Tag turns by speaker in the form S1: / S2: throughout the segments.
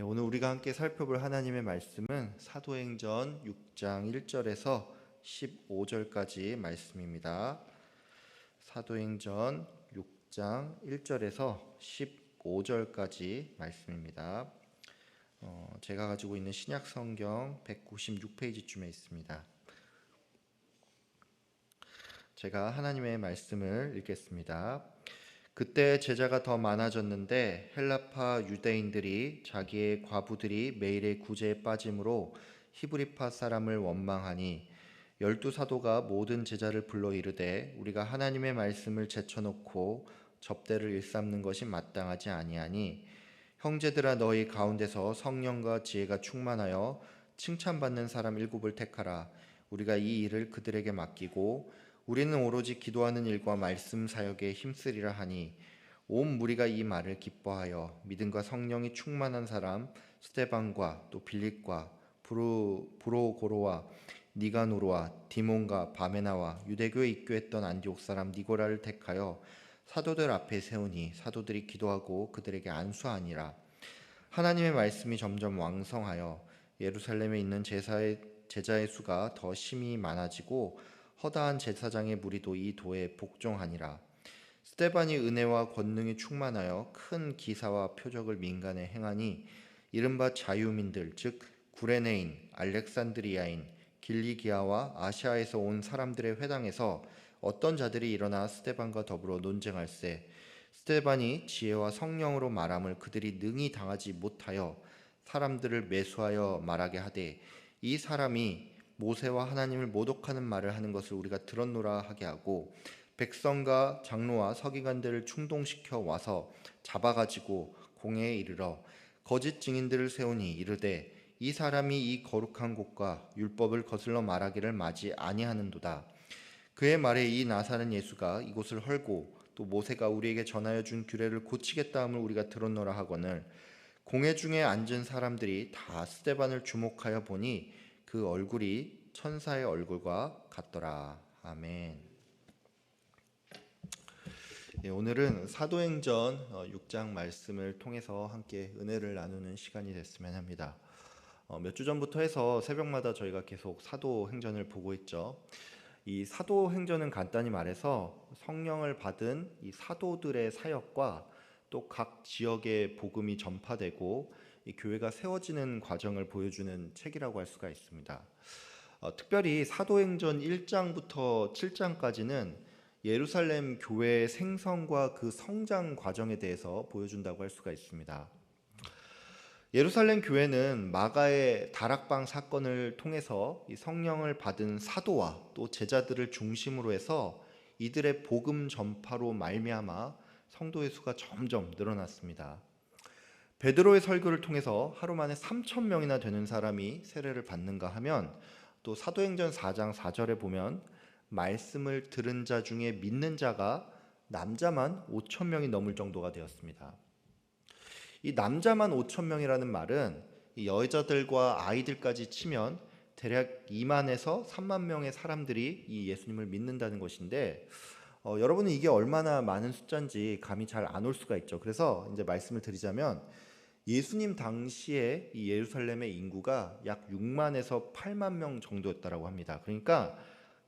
S1: 오늘 우리가 함께 살펴볼 하나님의 말씀은 사도행전 6장 1절에서 15절까지 말씀입니다. 사도행전 6장 1절에서 15절까지 말씀입니다. 제가 가지고 있는 신약 성경 196페이지쯤에 있습니다. 제가 하나님의 말씀을 읽겠습니다. 그때 제자가 더 많아졌는데 헬라파 유대인들이 자기의 과부들이 매일의 구제에 빠짐으로 히브리파 사람을 원망하니 12사도가 모든 제자를 불러 이르되 우리가 하나님의 말씀을 제쳐놓고 접대를 일삼는 것이 마땅하지 아니하니 형제들아 너희 가운데서 성령과 지혜가 충만하여 칭찬받는 사람 7을 택하라. 우리가 이 일을 그들에게 맡기고 우리는 오로지 기도하는 일과 말씀 사역에 힘쓰리라 하니 온 무리가 이 말을 기뻐하여 믿음과 성령이 충만한 사람 스데반과 또 빌립과 브로고로와 니가노르와 디몬과 바메나와 유대교에 입교했던 안디옥 사람 니고라를 택하여 사도들 앞에 세우니 사도들이 기도하고 그들에게 안수하니라. 하나님의 말씀이 점점 왕성하여 예루살렘에 있는 제자의 수가 더 심히 많아지고 허다한 제사장의 무리도 이 도에 복종하니라. 스데반이 은혜와 권능이 충만하여 큰 기사와 표적을 민간에 행하니 이른바 자유민들 즉 구레네인, 알렉산드리아인, 길리기아와 아시아에서 온 사람들의 회당에서 어떤 자들이 일어나 스데반과 더불어 논쟁할세. 스데반이 지혜와 성령으로 말함을 그들이 능히 당하지 못하여 사람들을 매수하여 말하게 하되 이 사람이 모세와 하나님을 모독하는 말을 하는 것을 우리가 들었노라 하게 하고 백성과 장로와 서기관들을 충동시켜 와서 잡아가지고 공회에 이르러 거짓 증인들을 세우니 이르되 이 사람이 이 거룩한 곳과 율법을 거슬러 말하기를 마지 아니하는도다. 그의 말에 이 나사렛 예수가 이곳을 헐고 또 모세가 우리에게 전하여 준 규례를 고치겠다 함을 우리가 들었노라 하거늘 공회 중에 앉은 사람들이 다 스데반을 주목하여 보니 그 얼굴이 천사의 얼굴과 같더라. 아멘. 오늘은 사도행전 6장 말씀을 통해서 함께 은혜를 나누는 시간이 됐으면 합니다. 몇 주 전부터 해서 새벽마다 저희가 계속 사도행전을 보고 있죠. 이 사도행전은 간단히 말해서 성령을 받은 이 사도들의 사역과 또 각 지역의 복음이 전파되고 이 교회가 세워지는 과정을 보여주는 책이라고 할 수가 있습니다. 특별히 사도행전 1장부터 7장까지는 예루살렘 교회의 생성과 그 성장 과정에 대해서 보여준다고 할 수가 있습니다. 예루살렘 교회는 마가의 다락방 사건을 통해서 이 성령을 받은 사도와 또 제자들을 중심으로 해서 이들의 복음 전파로 말미암아 성도의 수가 점점 늘어났습니다. 베드로의 설교를 통해서 하루 만에 3,000명이나 되는 사람이 세례를 받는가 하면 또 사도행전 4장 4절에 보면 말씀을 들은 자 중에 믿는 자가 남자만 5,000명이 넘을 정도가 되었습니다. 이 남자만 5,000명이라는 말은 이 여자들과 아이들까지 치면 대략 2만에서 3만 명의 사람들이 이 예수님을 믿는다는 것인데 여러분은 이게 얼마나 많은 숫자인지 감이 잘 안 올 수가 있죠. 그래서 이제 말씀을 드리자면 예수님 당시에 이 예루살렘의 인구가 약 6만에서 8만 명 정도였다고 합니다. 그러니까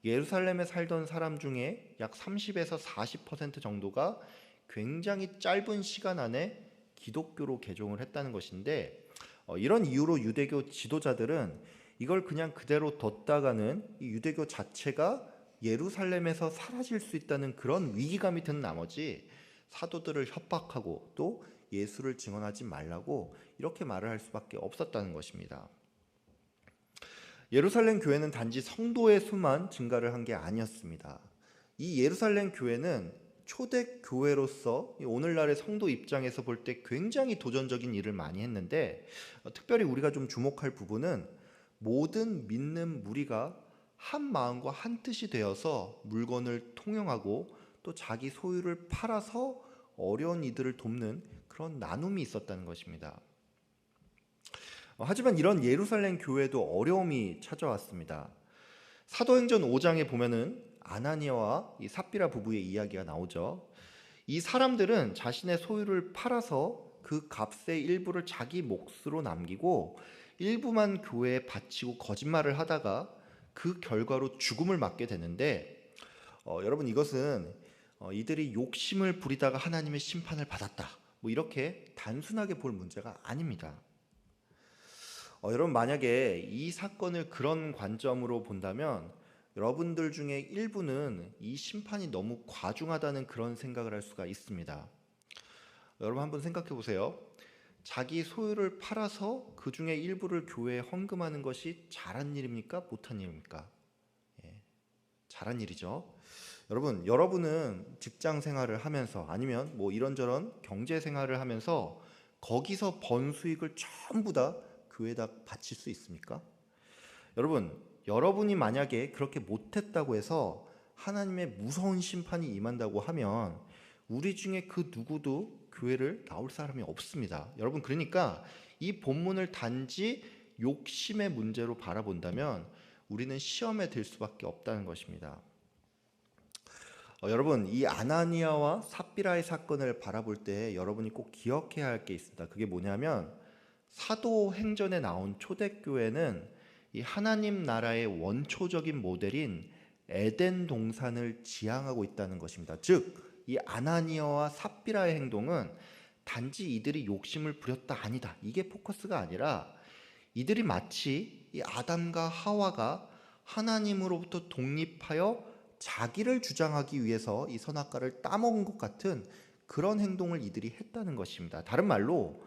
S1: 예루살렘에 살던 사람 중에 약 30에서 40% 정도가 굉장히 짧은 시간 안에 기독교로 개종을 했다는 것인데 이런 이유로 유대교 지도자들은 이걸 그냥 그대로 뒀다가는 이 유대교 자체가 예루살렘에서 사라질 수 있다는 그런 위기감이 든 나머지 사도들을 협박하고 또 예수를 증언하지 말라고 이렇게 말을 할 수밖에 없었다는 것입니다. 예루살렘 교회는 단지 성도의 수만 증가를 한 게 아니었습니다. 이 예루살렘 교회는 초대 교회로서 오늘날의 성도 입장에서 볼 때 굉장히 도전적인 일을 많이 했는데 특별히 우리가 좀 주목할 부분은 모든 믿는 무리가 한 마음과 한 뜻이 되어서 물건을 통용하고 또 자기 소유를 팔아서 어려운 이들을 돕는 그런 나눔이 있었다는 것입니다. 하지만 이런 예루살렘 교회도 어려움이 찾아왔습니다. 사도행전 5장에 보면은 아나니아와 이 삽비라 부부의 이야기가 나오죠. 이 사람들은 자신의 소유를 팔아서 그 값의 일부를 자기 몫으로 남기고 일부만 교회에 바치고 거짓말을 하다가 그 결과로 죽음을 맞게 되는데, 여러분 이것은 이들이 욕심을 부리다가 하나님의 심판을 받았다, 뭐 이렇게 단순하게 볼 문제가 아닙니다. 여러분 만약에 이 사건을 그런 관점으로 본다면 여러분들 중에 일부는 이 심판이 너무 과중하다는 그런 생각을 할 수가 있습니다. 여러분 한번 생각해 보세요. 자기 소유를 팔아서 그 중에 일부를 교회에 헌금하는 것이 잘한 일입니까? 못한 일입니까? 예, 잘한 일이죠. 여러분은 직장 생활을 하면서 아니면 뭐 이런저런 경제 생활을 하면서 거기서 번 수익을 전부 다 교회에다 바칠 수 있습니까? 여러분이 만약에 그렇게 못했다고 해서 하나님의 무서운 심판이 임한다고 하면 우리 중에 그 누구도 교회를 나올 사람이 없습니다. 여러분, 그러니까 이 본문을 단지 욕심의 문제로 바라본다면 우리는 시험에 들 수밖에 없다는 것입니다. 여러분, 이 아나니아와 삽비라의 사건을 바라볼 때 여러분이 꼭 기억해야 할 게 있습니다. 그게 뭐냐면 사도행전에 나온 초대교회는 이 하나님 나라의 원초적인 모델인 에덴 동산을 지향하고 있다는 것입니다. 즉, 이 아나니아와 삽비라의 행동은 단지 이들이 욕심을 부렸다 아니다, 이게 포커스가 아니라 이들이 마치 이 아담과 하와가 하나님으로부터 독립하여 자기를 주장하기 위해서 이 선악과를 따먹은 것 같은 그런 행동을 이들이 했다는 것입니다. 다른 말로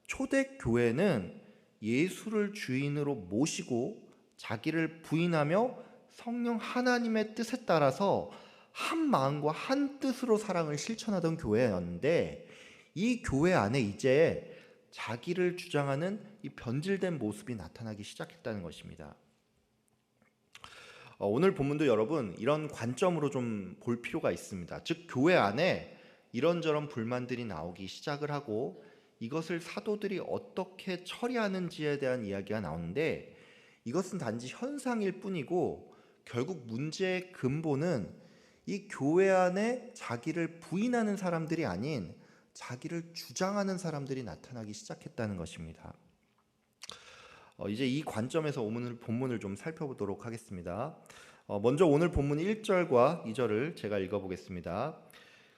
S1: 초대교회는 예수를 주인으로 모시고 자기를 부인하며 성령 하나님의 뜻에 따라서 한 마음과 한 뜻으로 사랑을 실천하던 교회였는데, 이 교회 안에 이제 자기를 주장하는 이 변질된 모습이 나타나기 시작했다는 것입니다. 오늘 본문도 여러분 이런 관점으로 좀 볼 필요가 있습니다. 즉, 교회 안에 이런저런 불만들이 나오기 시작을 하고 이것을 사도들이 어떻게 처리하는지에 대한 이야기가 나오는데, 이것은 단지 현상일 뿐이고 결국 문제의 근본은 이 교회 안에 자기를 부인하는 사람들이 아닌 자기를 주장하는 사람들이 나타나기 시작했다는 것입니다. 이제 이 관점에서 오늘 본문을 좀 살펴보도록 하겠습니다. 먼저 오늘 본문 1절과 2절을 제가 읽어보겠습니다.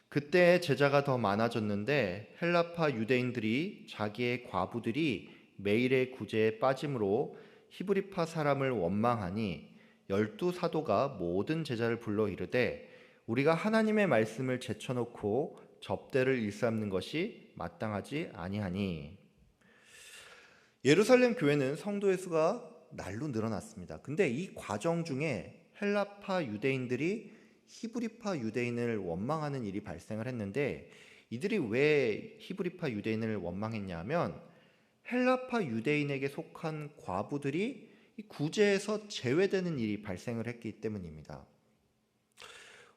S1: 그때 제자가 더 많아졌는데 헬라파 유대인들이 자기의 과부들이 매일의 구제에 빠짐으로 히브리파 사람을 원망하니 12사도가 모든 제자를 불러 이르되 우리가 하나님의 말씀을 제쳐놓고 접대를 일삼는 것이 마땅하지 아니하니. 예루살렘 교회는 성도의 수가 날로 늘어났습니다. 근데 이 과정 중에 헬라파 유대인들이 히브리파 유대인을 원망하는 일이 발생을 했는데, 이들이 왜 히브리파 유대인을 원망했냐면 헬라파 유대인에게 속한 과부들이 구제에서 제외되는 일이 발생을 했기 때문입니다.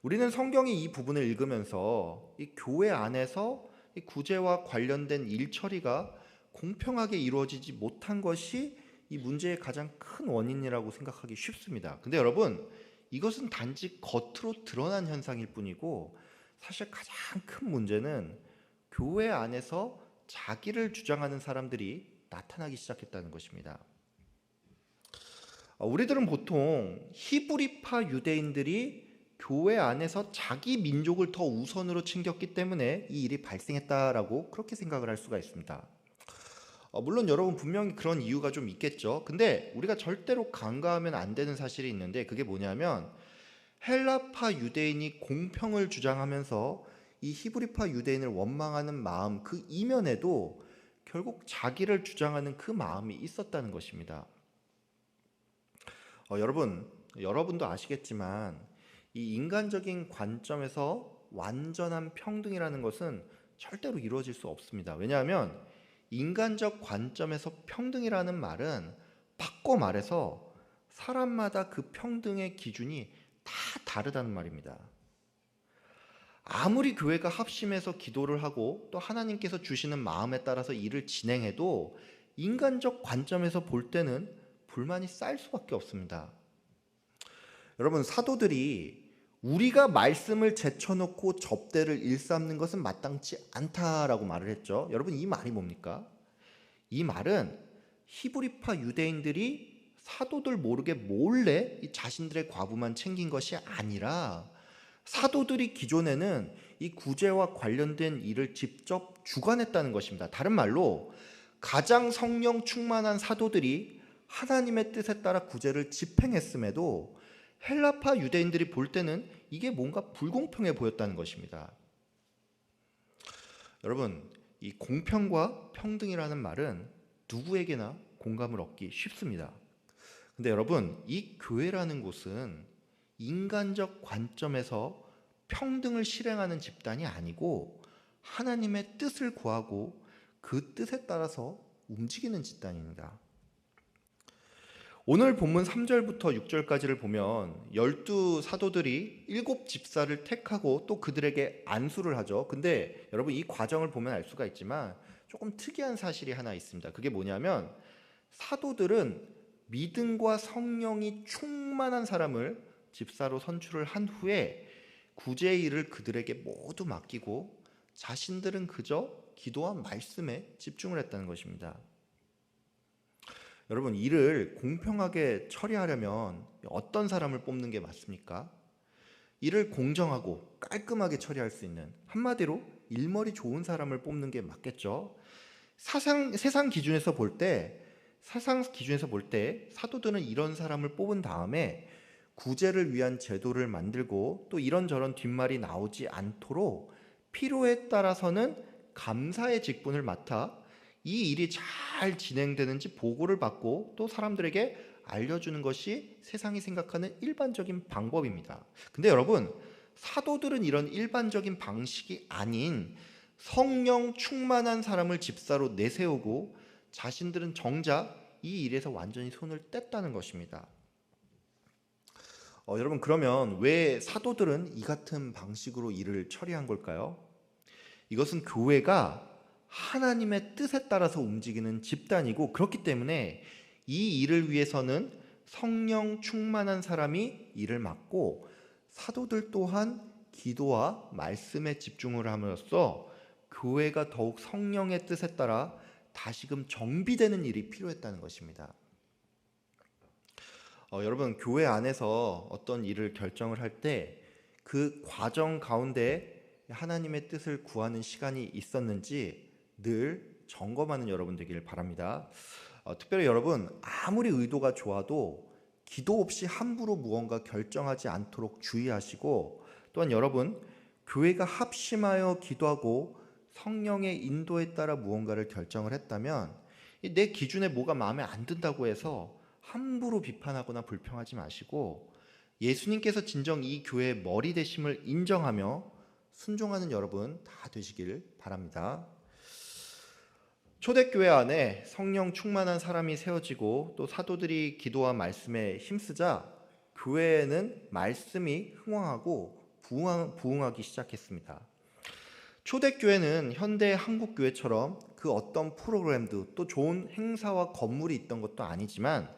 S1: 우리는 성경의 이 부분을 읽으면서 이 교회 안에서 이 구제와 관련된 일 처리가 공평하게 이루어지지 못한 것이 이 문제의 가장 큰 원인이라고 생각하기 쉽습니다. 근데 여러분, 이것은 단지 겉으로 드러난 현상일 뿐이고 사실 가장 큰 문제는 교회 안에서 자기를 주장하는 사람들이 나타나기 시작했다는 것입니다. 우리들은 보통 히브리파 유대인들이 교회 안에서 자기 민족을 더 우선으로 챙겼기 때문에 이 일이 발생했다라고 그렇게 생각을 할 수가 있습니다. 물론 여러분 분명히 그런 이유가 좀 있겠죠. 근데 우리가 절대로 간과하면 안 되는 사실이 있는데, 그게 뭐냐면 헬라파 유대인이 공평을 주장하면서 이 히브리파 유대인을 원망하는 마음, 그 이면에도 결국 자기를 주장하는 그 마음이 있었다는 것입니다. 여러분도 아시겠지만 이 인간적인 관점에서 완전한 평등이라는 것은 절대로 이루어질 수 없습니다. 왜냐하면 인간적 관점에서 평등이라는 말은 바꿔 말해서 사람마다 그 평등의 기준이 다 다르다는 말입니다. 아무리 교회가 합심해서 기도를 하고 또 하나님께서 주시는 마음에 따라서 일을 진행해도 인간적 관점에서 볼 때는 불만이 쌓일 수밖에 없습니다. 여러분, 사도들이 우리가 말씀을 제쳐놓고 접대를 일삼는 것은 마땅치 않다라고 말을 했죠. 여러분, 이 말이 뭡니까? 이 말은 히브리파 유대인들이 사도들 모르게 몰래 이 자신들의 과부만 챙긴 것이 아니라 사도들이 기존에는 이 구제와 관련된 일을 직접 주관했다는 것입니다. 다른 말로 가장 성령 충만한 사도들이 하나님의 뜻에 따라 구제를 집행했음에도 헬라파 유대인들이 볼 때는 이게 뭔가 불공평해 보였다는 것입니다. 여러분, 이 공평과 평등이라는 말은 누구에게나 공감을 얻기 쉽습니다. 근데 여러분, 이 교회라는 곳은 인간적 관점에서 평등을 실행하는 집단이 아니고 하나님의 뜻을 구하고 그 뜻에 따라서 움직이는 집단입니다. 오늘 본문 3절부터 6절까지를 보면 12 사도들이 7 집사를 택하고 또 그들에게 안수를 하죠. 근데 여러분, 이 과정을 보면 알 수가 있지만 조금 특이한 사실이 하나 있습니다. 그게 뭐냐면 사도들은 믿음과 성령이 충만한 사람을 집사로 선출을 한 후에 구제의 일을 그들에게 모두 맡기고 자신들은 그저 기도와 말씀에 집중을 했다는 것입니다. 여러분, 일을 공평하게 처리하려면 어떤 사람을 뽑는 게 맞습니까? 일을 공정하고 깔끔하게 처리할 수 있는, 한마디로 일머리 좋은 사람을 뽑는 게 맞겠죠. 세상 기준에서 볼 때 사도들은 이런 사람을 뽑은 다음에 구제를 위한 제도를 만들고 또 이런저런 뒷말이 나오지 않도록 필요에 따라서는 감사의 직분을 맡아 이 일이 잘 진행되는지 보고를 받고 또 사람들에게 알려주는 것이 세상이 생각하는 일반적인 방법입니다. 근데 여러분, 사도들은 이런 일반적인 방식이 아닌 성령 충만한 사람을 집사로 내세우고 자신들은 정작 이 일에서 완전히 손을 뗐다는 것입니다. 여러분, 그러면 왜 사도들은 이 같은 방식으로 일을 처리한 걸까요? 이것은 교회가 하나님의 뜻에 따라서 움직이는 집단이고, 그렇기 때문에 이 일을 위해서는 성령 충만한 사람이 일을 맡고 사도들 또한 기도와 말씀에 집중을 함으로써 교회가 더욱 성령의 뜻에 따라 다시금 정비되는 일이 필요했다는 것입니다. 여러분, 교회 안에서 어떤 일을 결정을 할 때 그 과정 가운데 하나님의 뜻을 구하는 시간이 있었는지 늘 점검하는 여러분 되기를 바랍니다. 특별히 여러분, 아무리 의도가 좋아도 기도 없이 함부로 무언가 결정하지 않도록 주의하시고, 또한 여러분, 교회가 합심하여 기도하고 성령의 인도에 따라 무언가를 결정을 했다면 내 기준에 뭐가 마음에 안 든다고 해서 함부로 비판하거나 불평하지 마시고 예수님께서 진정 이 교회의 머리 되심을 인정하며 순종하는 여러분 다 되시길 바랍니다. 초대교회 안에 성령 충만한 사람이 세워지고 또 사도들이 기도와 말씀에 힘쓰자 교회에는 말씀이 흥황하고 부흥하기 시작했습니다. 초대교회는 현대 한국교회처럼 그 어떤 프로그램도 또 좋은 행사와 건물이 있던 것도 아니지만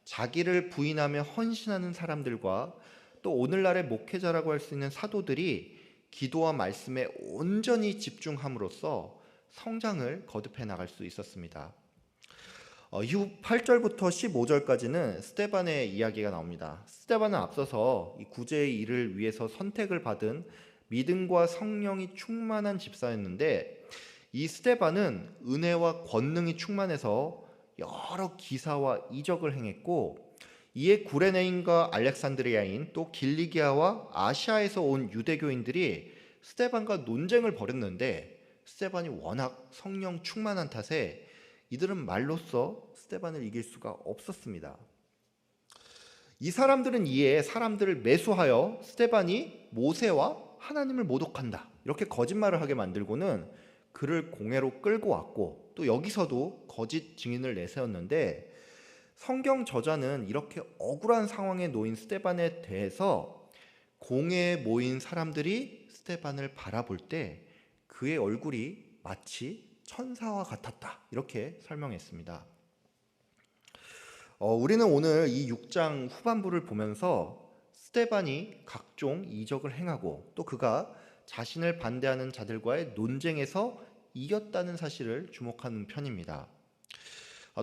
S1: 자기를 부인하며 헌신하는 사람들과 또 오늘날의 목회자라고 할 수 있는 사도들이 기도와 말씀에 온전히 집중함으로써 성장을 거듭해 나갈 수 있었습니다. 이후 8절부터 15절까지는 스데반의 이야기가 나옵니다. 스데반은 앞서서 이 구제의 일을 위해서 선택을 받은 믿음과 성령이 충만한 집사였는데, 이 스데반은 은혜와 권능이 충만해서 여러 기사와 이적을 행했고, 이에 구레네인과 알렉산드리아인 또 길리기아와 아시아에서 온 유대교인들이 스데반과 논쟁을 벌였는데, 스데반이 워낙 성령 충만한 탓에 이들은 말로써 스데반을 이길 수가 없었습니다. 이 사람들은 이에 사람들을 매수하여 스데반이 모세와 하나님을 모독한다 이렇게 거짓말을 하게 만들고는 그를 공회로 끌고 왔고, 또 여기서도 거짓 증인을 내세웠는데, 성경 저자는 이렇게 억울한 상황에 놓인 스데반에 대해서 공회에 모인 사람들이 스데반을 바라볼 때 그의 얼굴이 마치 천사와 같았다 이렇게 설명했습니다. 우리는 오늘 이 6장 후반부를 보면서 스데반이 각종 이적을 행하고 또 그가 자신을 반대하는 자들과의 논쟁에서 이겼다는 사실을 주목하는 편입니다.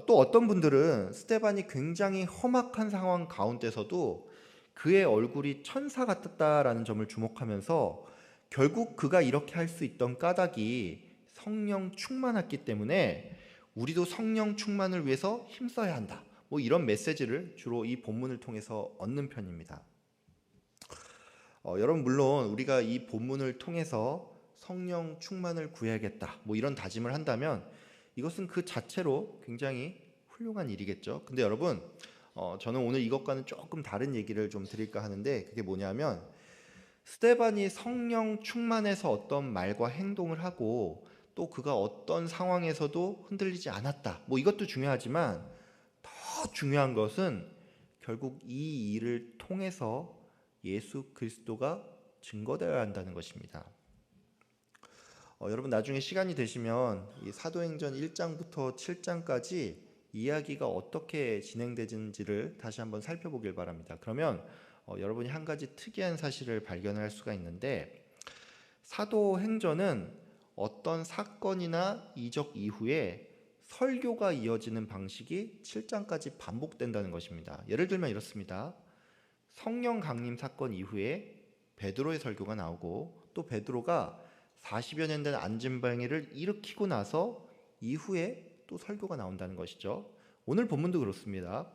S1: 또 어떤 분들은 스데반이 굉장히 험악한 상황 가운데서도 그의 얼굴이 천사 같았다라는 점을 주목하면서 결국 그가 이렇게 할 수 있던 까닭이 성령 충만했기 때문에 우리도 성령 충만을 위해서 힘써야 한다. 뭐 이런 메시지를 주로 이 본문을 통해서 얻는 편입니다. 여러분 물론 우리가 이 본문을 통해서 성령 충만을 구해야겠다. 뭐 이런 다짐을 한다면 이것은 그 자체로 굉장히 훌륭한 일이겠죠. 근데 여러분 저는 오늘 이것과는 조금 다른 얘기를 좀 드릴까 하는데 그게 뭐냐면 스데반이 성령 충만해서 어떤 말과 행동을 하고 또 그가 어떤 상황에서도 흔들리지 않았다. 뭐 이것도 중요하지만 더 중요한 것은 결국 이 일을 통해서 예수 그리스도가 증거되어야 한다는 것입니다. 여러분 나중에 시간이 되시면 이 사도행전 1장부터 7장까지 이야기가 어떻게 진행되는지를 다시 한번 살펴보길 바랍니다. 그러면 여러분이 한 가지 특이한 사실을 발견할 수가 있는데 사도행전은 어떤 사건이나 이적 이후에 설교가 이어지는 방식이 7장까지 반복된다는 것입니다. 예를 들면 이렇습니다. 성령 강림 사건 이후에 베드로의 설교가 나오고 또 베드로가 40여 년 된 안진뱅이를 일으키고 나서 이후에 또 설교가 나온다는 것이죠. 오늘 본문도 그렇습니다.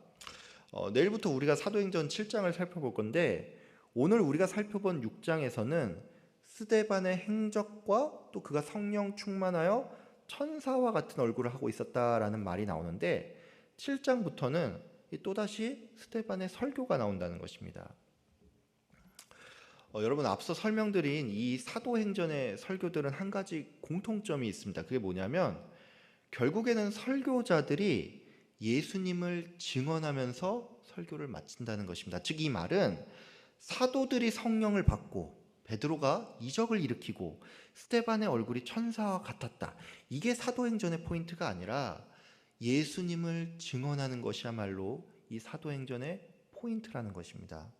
S1: 내일부터 우리가 사도행전 7장을 살펴볼 건데 오늘 우리가 살펴본 6장에서는 스데반의 행적과 또 그가 성령 충만하여 천사와 같은 얼굴을 하고 있었다라는 말이 나오는데 7장부터는 또다시 스데반의 설교가 나온다는 것입니다. 여러분 앞서 설명드린 이 사도행전의 설교들은 한 가지 공통점이 있습니다. 그게 뭐냐면 결국에는 설교자들이 예수님을 증언하면서 설교를 마친다는 것입니다. 즉 이 말은 사도들이 성령을 받고 베드로가 이적을 일으키고 스데반의 얼굴이 천사와 같았다. 이게 사도행전의 포인트가 아니라 예수님을 증언하는 것이야말로 이 사도행전의 포인트라는 것입니다.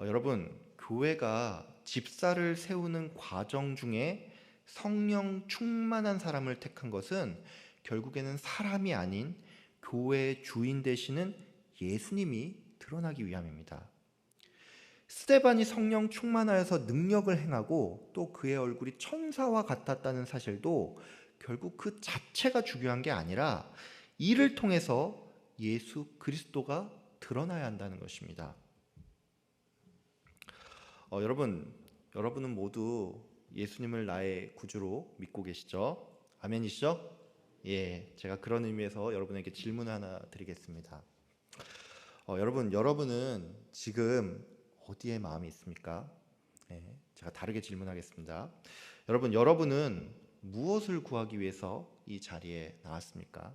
S1: 여러분, 교회가 집사를 세우는 과정 중에 성령 충만한 사람을 택한 것은 결국에는 사람이 아닌 교회의 주인 되시는 예수님이 드러나기 위함입니다. 스데반이 성령 충만하여서 능력을 행하고 또 그의 얼굴이 천사와 같았다는 사실도 결국 그 자체가 중요한 게 아니라 이를 통해서 예수 그리스도가 드러나야 한다는 것입니다. 여러분은 모두 예수님을 나의 구주로 믿고 계시죠? 아멘이시죠? 예, 제가 그런 의미에서 여러분에게 질문을 하나 드리겠습니다. 여러분은 지금 어디에 마음이 있습니까? 예, 제가 다르게 질문하겠습니다. 여러분은 무엇을 구하기 위해서 이 자리에 나왔습니까?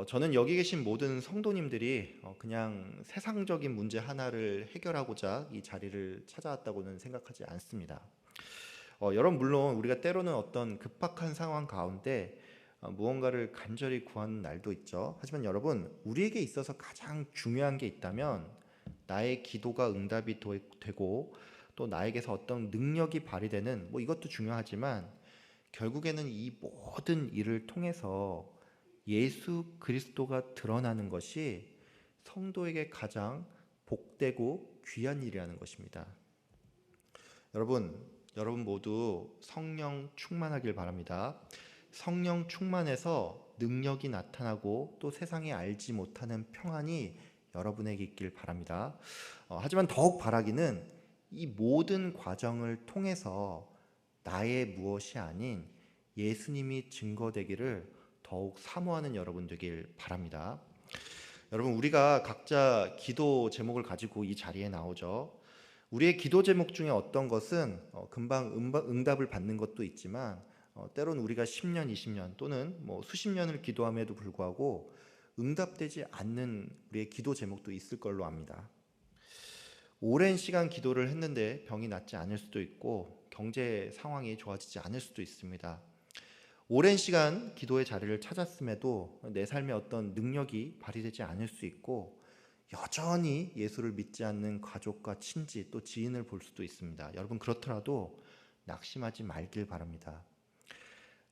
S1: 저는 여기 계신 모든 성도님들이 그냥 세상적인 문제 하나를 해결하고자 이 자리를 찾아왔다고는 생각하지 않습니다. 여러분 물론 우리가 때로는 어떤 급박한 상황 가운데 무언가를 간절히 구하는 날도 있죠. 하지만 여러분 우리에게 있어서 가장 중요한 게 있다면 나의 기도가 응답이 되고 또 나에게서 어떤 능력이 발휘되는 뭐 이것도 중요하지만 결국에는 이 모든 일을 통해서 예수 그리스도가 드러나는 것이 성도에게 가장 복되고 귀한 일이라는 것입니다. 여러분 모두 성령 충만하길 바랍니다. 성령 충만해서 능력이 나타나고 또 세상에 알지 못하는 평안이 여러분에게 있길 바랍니다. 하지만 더욱 바라기는 이 모든 과정을 통해서 나의 무엇이 아닌 예수님이 증거되기를 더욱 사모하는 여러분 되길 바랍니다. 여러분 우리가 각자 기도 제목을 가지고 이 자리에 나오죠. 우리의 기도 제목 중에 어떤 것은 금방 응답을 받는 것도 있지만 때로는 우리가 10년, 20년 또는 뭐 수십 년을 기도함에도 불구하고 응답되지 않는 우리의 기도 제목도 있을 걸로 압니다. 오랜 시간 기도를 했는데 병이 낫지 않을 수도 있고 경제 상황이 좋아지지 않을 수도 있습니다. 오랜 시간 기도의 자리를 찾았음에도 내 삶에 어떤 능력이 발휘되지 않을 수 있고 여전히 예수를 믿지 않는 가족과 친지 또 지인을 볼 수도 있습니다. 여러분 그렇더라도 낙심하지 말길 바랍니다.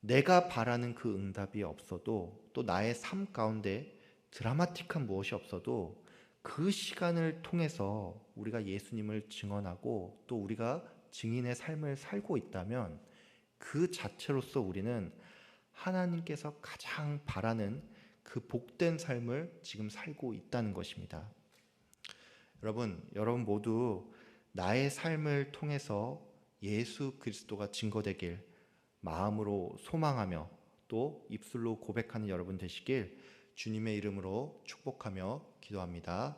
S1: 내가 바라는 그 응답이 없어도 또 나의 삶 가운데 드라마틱한 무엇이 없어도 그 시간을 통해서 우리가 예수님을 증언하고 또 우리가 증인의 삶을 살고 있다면 그 자체로서 우리는 하나님께서 가장 바라는 그 복된 삶을 지금 살고 있다는 것입니다. 여러분 모두 나의 삶을 통해서 예수 그리스도가 증거되길 마음으로 소망하며 또 입술로 고백하는 여러분 되시길 주님의 이름으로 축복하며 기도합니다.